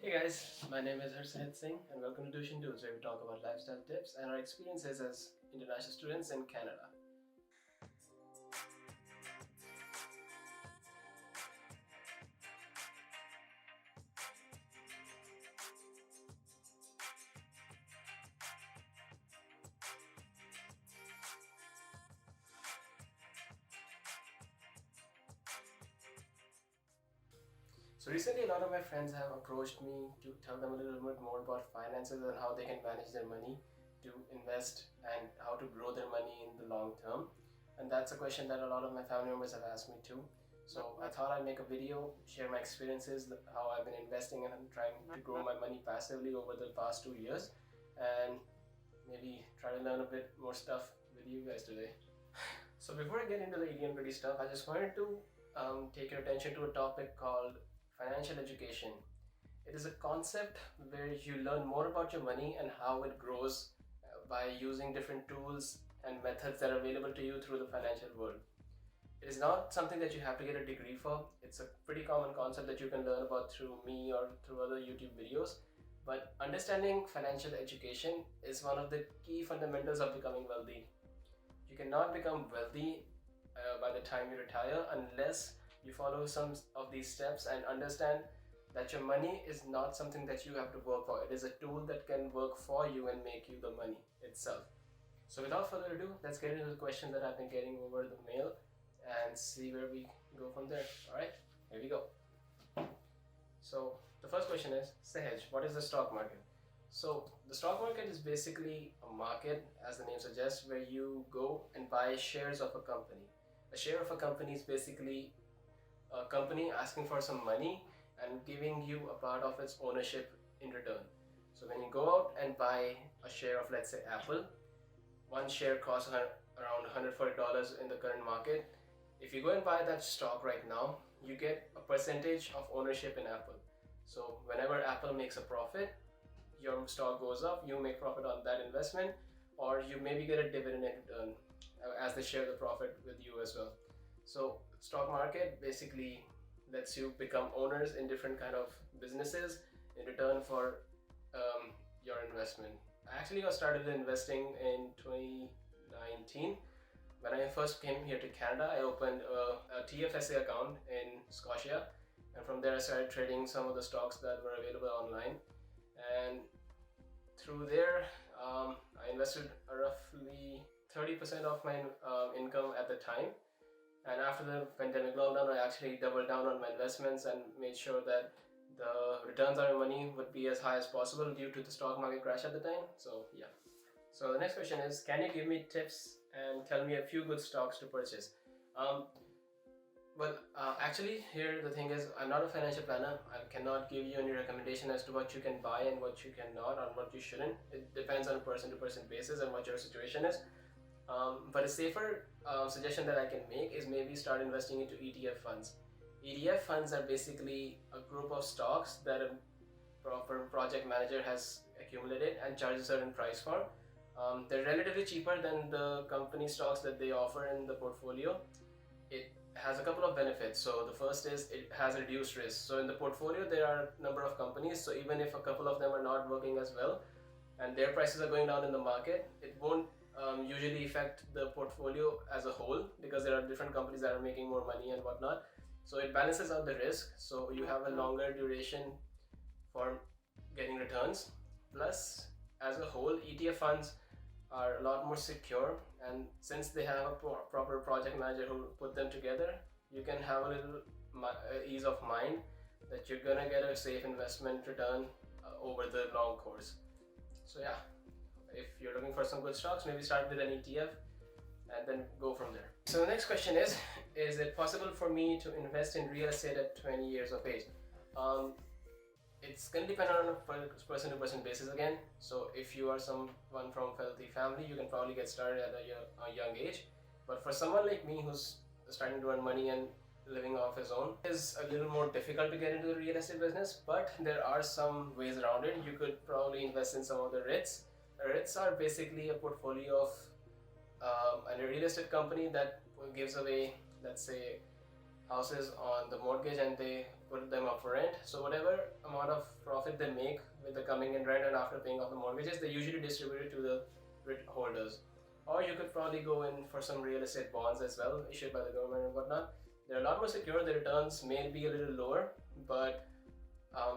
Hey guys, my name is Harshit Singh and welcome to Tuition Tools, where we talk about lifestyle tips and our experiences as international students in Canada. So recently, a lot of my friends have approached me to tell them a little bit more about finances and how they can manage their money to invest and how to grow their money in the long term. And that's a question that a lot of my family members have asked me too. So I thought I'd make a video, share my experiences, how I've been investing and trying to grow my money passively over the past 2 years, and maybe try to learn a bit more stuff with you guys today. So before I get into the nitty-gritty stuff, I just wanted to take your attention to a topic called financial education. It is a concept where you learn more about your money and how it grows by using different tools and methods that are available to you through the financial world. It is not something that you have to get a degree for. It's a pretty common concept that you can learn about through me or through other YouTube videos. But understanding financial education is one of the key fundamentals of becoming wealthy. You cannot become wealthy by the time you retire unless you follow some of these steps and understand that your money is not something that you have to work for. It is a tool that can work for you and make you the money itself. So without further ado, let's get into the questions that I've been getting over the mail and see where we go from there. Alright, here we go. So the first question is, Sahaj, what is the stock market? So the stock market is basically a market, as the name suggests, where you go and buy shares of a company. A share of a company is basically a company asking for some money and giving you a part of its ownership in return. So when you go out and buy a share of, let's say, Apple, one share costs around $140 in the current market. If you go and buy that stock right now, you get a percentage of ownership in Apple. So whenever Apple makes a profit, your stock goes up, you make profit on that investment, or you maybe get a dividend in return as they share the profit with you as well. So stock market basically lets you become owners in different kind of businesses in return for your investment. I actually got started investing in 2019. When I first came here to Canada, I opened a TFSA account in Scotia, and from there I started trading some of the stocks that were available online. And through there, I invested roughly 30% of my income at the time. And after the pandemic lockdown, I actually doubled down on my investments and made sure that the returns on my money would be as high as possible due to the stock market crash at the time. So yeah. So the next question is, can you give me tips and tell me a few good stocks to purchase? Actually, here the thing is, I'm not a financial planner. I cannot give you any recommendation as to what you can buy and what you cannot, or what you shouldn't. It depends on a person-to-person basis and what your situation is. But a safer suggestion that I can make is maybe start investing into ETF funds. ETF funds are basically a group of stocks that a proper project manager has accumulated and charges a certain price for. They're relatively cheaper than the company stocks that they offer in the portfolio. It has a couple of benefits. So the first is it has a reduced risk. So in the portfolio there are a number of companies, so even if a couple of them are not working as well and their prices are going down in the market, it won't usually affect the portfolio as a whole, because there are different companies that are making more money and whatnot. So it balances out the risk, so you have a longer duration for getting returns. Plus, as a whole, ETF funds are a lot more secure, and since they have a proper project manager who put them together, you can have a little ease of mind that you're gonna get a safe investment return over the long course. So yeah, if you're looking for some good stocks, maybe start with an ETF and then go from there. So the next question is it possible for me to invest in real estate at 20 years of age? It's going to depend on a person to person basis again. So if you are someone from a wealthy family, you can probably get started at a young age. But for someone like me who's starting to earn money and living off his own, it's a little more difficult to get into the real estate business, but there are some ways around it. You could probably invest in some of the REITs. REITs are basically a portfolio of a real estate company that gives away, let's say, houses on the mortgage, and they put them up for rent. So whatever amount of profit they make with the coming in rent and after paying off the mortgages, they usually distribute it to the REIT holders. Or you could probably go in for some real estate bonds as well, issued by the government and whatnot. They're a lot more secure. The returns may be a little lower, but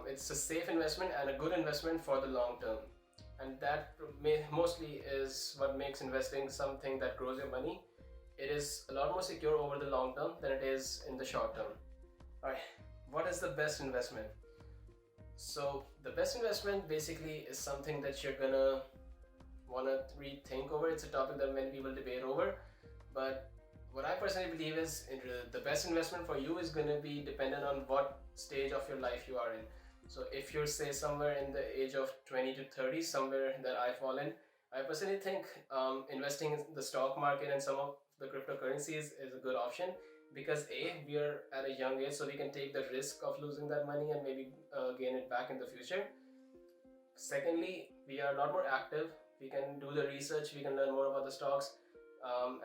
it's a safe investment and a good investment for the long term. And that mostly is what makes investing something that grows your money. It is a lot more secure over the long term than it is in the short term. Alright, what is the best investment? So, the best investment basically is something that you're gonna wanna rethink over. It's a topic that many people debate over, but what I personally believe is the best investment for you is gonna be dependent on what stage of your life you are in. So if you're say somewhere in the age of 20 to 30, somewhere that I fall in, I personally think investing in the stock market and some of the cryptocurrencies is a good option, because A, we are at a young age, so we can take the risk of losing that money and maybe gain it back in the future. Secondly, we are a lot more active. We can do the research, we can learn more about the stocks,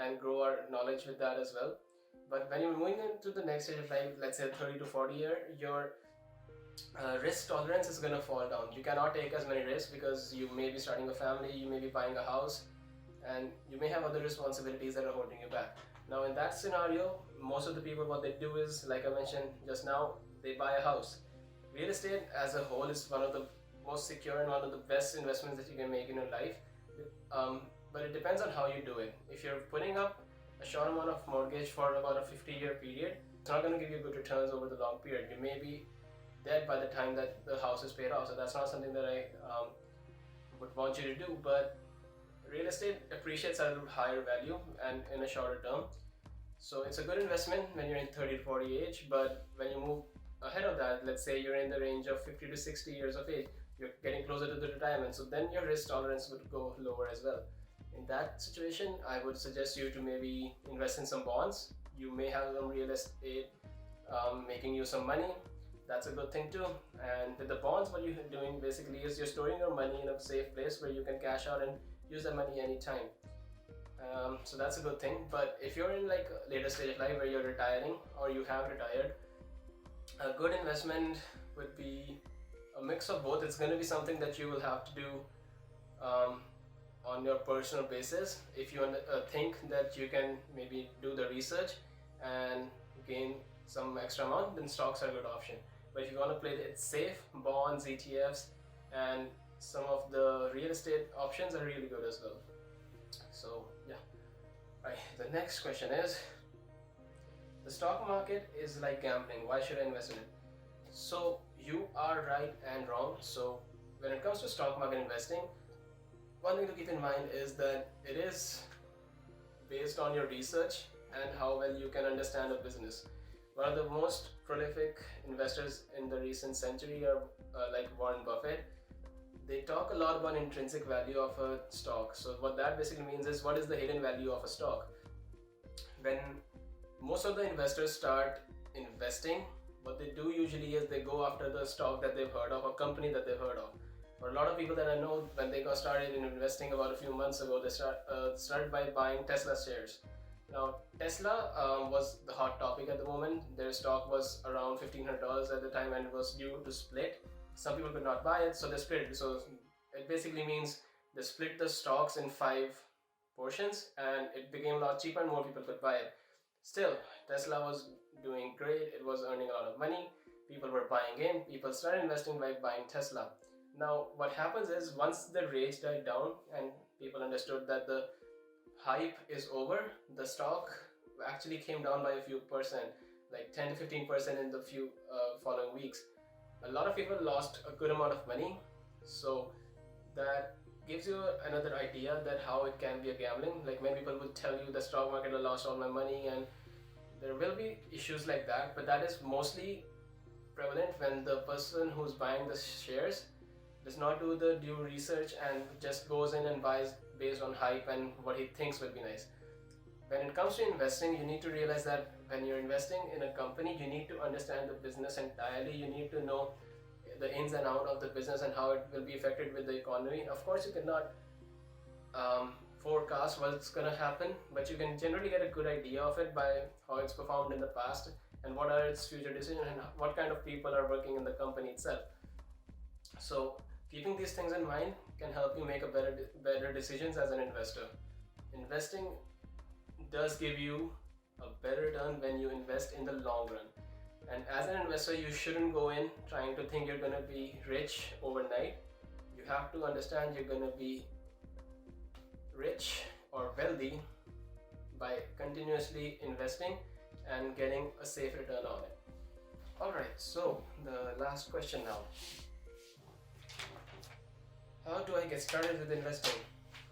and grow our knowledge with that as well. But when you're moving into the next stage of life, let's say 30 to 40 year, your risk tolerance is going to fall down. You cannot take as many risks because you may be starting a family, you may be buying a house, and you may have other responsibilities that are holding you back. Now in that scenario, most of the people, what they do is, like I mentioned just now, they buy a house. Real estate as a whole is one of the most secure and one of the best investments that you can make in your life. But it depends on how you do it. If you're putting up a short amount of mortgage for about a 50-year period, it's not going to give you good returns over the long period. You may be dead by the time that the house is paid off, so that's not something that I would want you to do. But real estate appreciates at a higher value and in a shorter term, so it's a good investment when you're in 30 to 40 age. But when you move ahead of that, let's say you're in the range of 50 to 60 years of age, you're getting closer to the retirement, so then your risk tolerance would go lower as well. In that situation, I would suggest you to maybe invest in some bonds. You may have some real estate making you some money. That's a good thing too. And with the bonds, what you're doing basically is you're storing your money in a safe place where you can cash out and use that money anytime. So that's a good thing. But if you're in like a later stage of life where you're retiring or you have retired, a good investment would be a mix of both. It's going to be something that you will have to do on your personal basis. If you think that you can maybe do the research and gain some extra amount, then stocks are a good option. But if you want to play it safe, bonds, ETFs, and some of the real estate options are really good as well. So yeah. Right, the next question is, the stock market is like gambling. Why should I invest in it? So you are right and wrong. So when it comes to stock market investing, one thing to keep in mind is that it is based on your research and how well you can understand a business. One of the most prolific investors in the recent century are like Warren Buffett. They talk a lot about intrinsic value of a stock. So what that basically means is, what is the hidden value of a stock? When most of the investors start investing, what they do usually is they go after the stock that they've heard of, a company that they've heard of. For a lot of people that I know, when they got started in investing about a few months ago, they started by buying Tesla shares. Now, Tesla was the hot topic at the moment. Their stock was around $1,500 at the time and it was due to split. Some people could not buy it, so they split it. So it basically means they split the stocks in 5 portions and it became a lot cheaper and more people could buy it. Still, Tesla was doing great. It was earning a lot of money. People were buying in. People started investing by buying Tesla. Now, what happens is, once the rage died down and people understood that the hype is over, the stock actually came down by a few percent, like 10 to 15% in the few following weeks. A lot of people lost a good amount of money. So that gives you another idea that how it can be a gambling. Like, many people would tell you the stock market, I lost all my money, and there will be issues like that, but that is mostly prevalent when the person who's buying the shares does not do the due research and just goes in and buys based on hype and what he thinks will be nice. When it comes to investing, you need to realize that when you're investing in a company, you need to understand the business entirely. You need to know the ins and outs of the business and how it will be affected with the economy. Of course, you cannot forecast what's going to happen, but you can generally get a good idea of it by how it's performed in the past and what are its future decisions, and what kind of people are working in the company itself. So keeping these things in mind can help you make a better decisions as an investor. Investing does give you a better return when you invest in the long run. And as an investor, you shouldn't go in trying to think you're going to be rich overnight. You have to understand you're going to be rich or wealthy by continuously investing and getting a safe return on it. Alright, so the last question now. How do I get started with investing?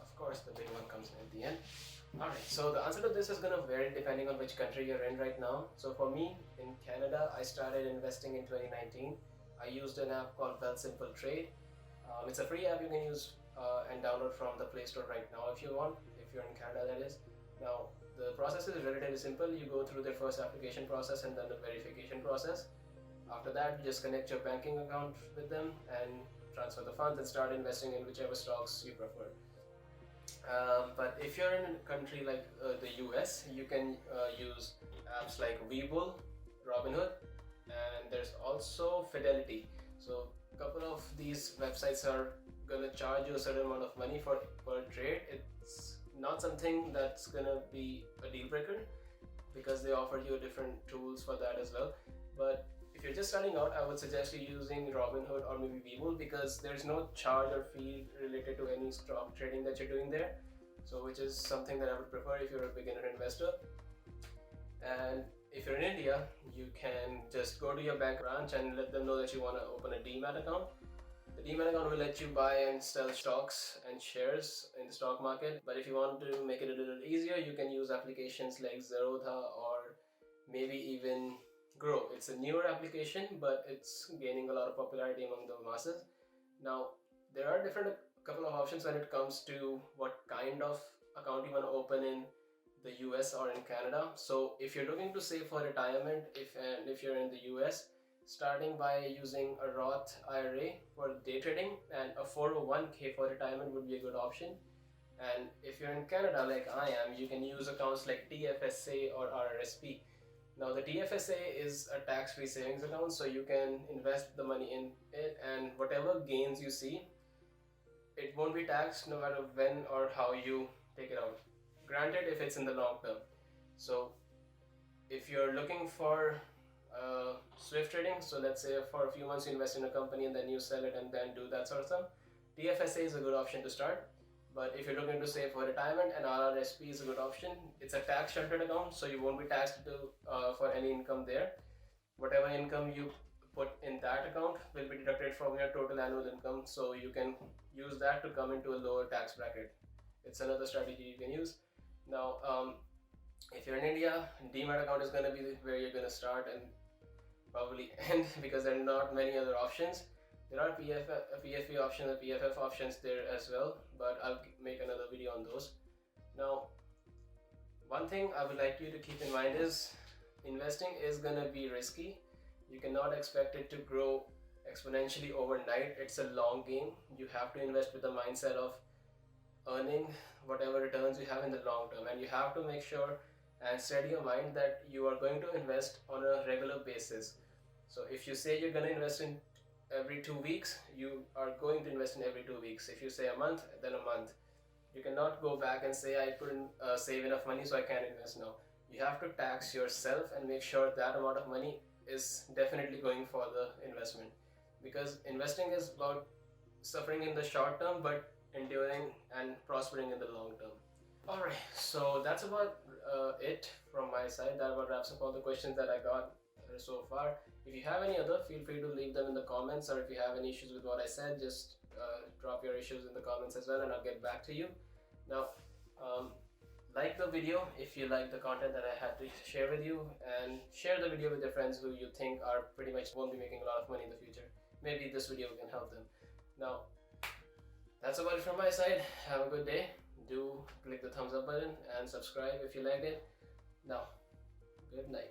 Of course, the big one comes at the end. Alright, so the answer to this is going to vary depending on which country you're in right now. So for me, in Canada, I started investing in 2019. I used an app called Wealthsimple Trade. It's a free app you can use and download from the Play Store right now if you want, if you're in Canada, that is. Now, the process is relatively simple. You go through the first application process and then the verification process. After that, you just connect your banking account with them and transfer the funds and start investing in whichever stocks you prefer. But if you're in a country like the US, you can use apps like Webull, Robinhood, and there's also Fidelity. So a couple of these websites are gonna charge you a certain amount of money per trade. It's not something that's gonna be a deal breaker because they offer you different tools for that as well. But if you're just starting out, I would suggest you using Robinhood or maybe Webull because there's no charge or fee related to any stock trading that you're doing there. So which is something that I would prefer if you're a beginner investor. And if you're in India, you can just go to your bank branch and let them know that you want to open a Demat account. The Demat account will let you buy and sell stocks and shares in the stock market. But if you want to make it a little easier, you can use applications like Zerodha or maybe even Grow. It's a newer application, but it's gaining a lot of popularity among the masses. Now, there are a couple of options when it comes to what kind of account you want to open in the US or in Canada. So if you're looking to save for retirement, if you're in the US, starting by using a Roth IRA for day trading and a 401k for retirement would be a good option. And if you're in Canada like I am, you can use accounts like TFSA or RRSP. Now the TFSA is a tax-free savings account, so you can invest the money in it and whatever gains you see, it won't be taxed no matter when or how you take it out. Granted, if it's in the long term. So if you're looking for swift trading, so let's say for a few months you invest in a company and then you sell it and then do that sort of stuff, TFSA is a good option to start. But if you're looking to save for retirement, and RRSP is a good option. It's a tax sheltered account, so you won't be taxed for any income there. Whatever income you put in that account will be deducted from your total annual income, so you can use that to come into a lower tax bracket. It's another strategy you can use. Now, if you're in India, Demat account is going to be where you're going to start and probably end because there are not many other options. There are PFP options and PFF options there as well, but I'll make another video on those. Now, one thing I would like you to keep in mind is investing is going to be risky. You cannot expect it to grow exponentially overnight. It's a long game. You have to invest with the mindset of earning whatever returns you have in the long term, and you have to make sure and set your mind that you are going to invest on a regular basis. So if you say you're going to invest in every 2 weeks, you are going to invest in every 2 weeks. If you say a month, then a month. You cannot go back and say I couldn't save enough money so I can't invest now. You have to tax yourself and make sure that amount of money is definitely going for the investment, because investing is about suffering in the short term but enduring and prospering in the long term. Alright, so that's about it from my side. That about wraps up all the questions that I got so far. If you have any other, feel free to leave them in the comments, or if you have any issues with what I said, just drop your issues in the comments as well and I'll get back to you. Now, like the video if you like the content that I had to share with you, and share the video with your friends who you think are pretty much won't be making a lot of money in the future. Maybe this video can help them. Now, that's about it from my side. Have a good day. Do click the thumbs up button and subscribe if you liked it. Now, good night.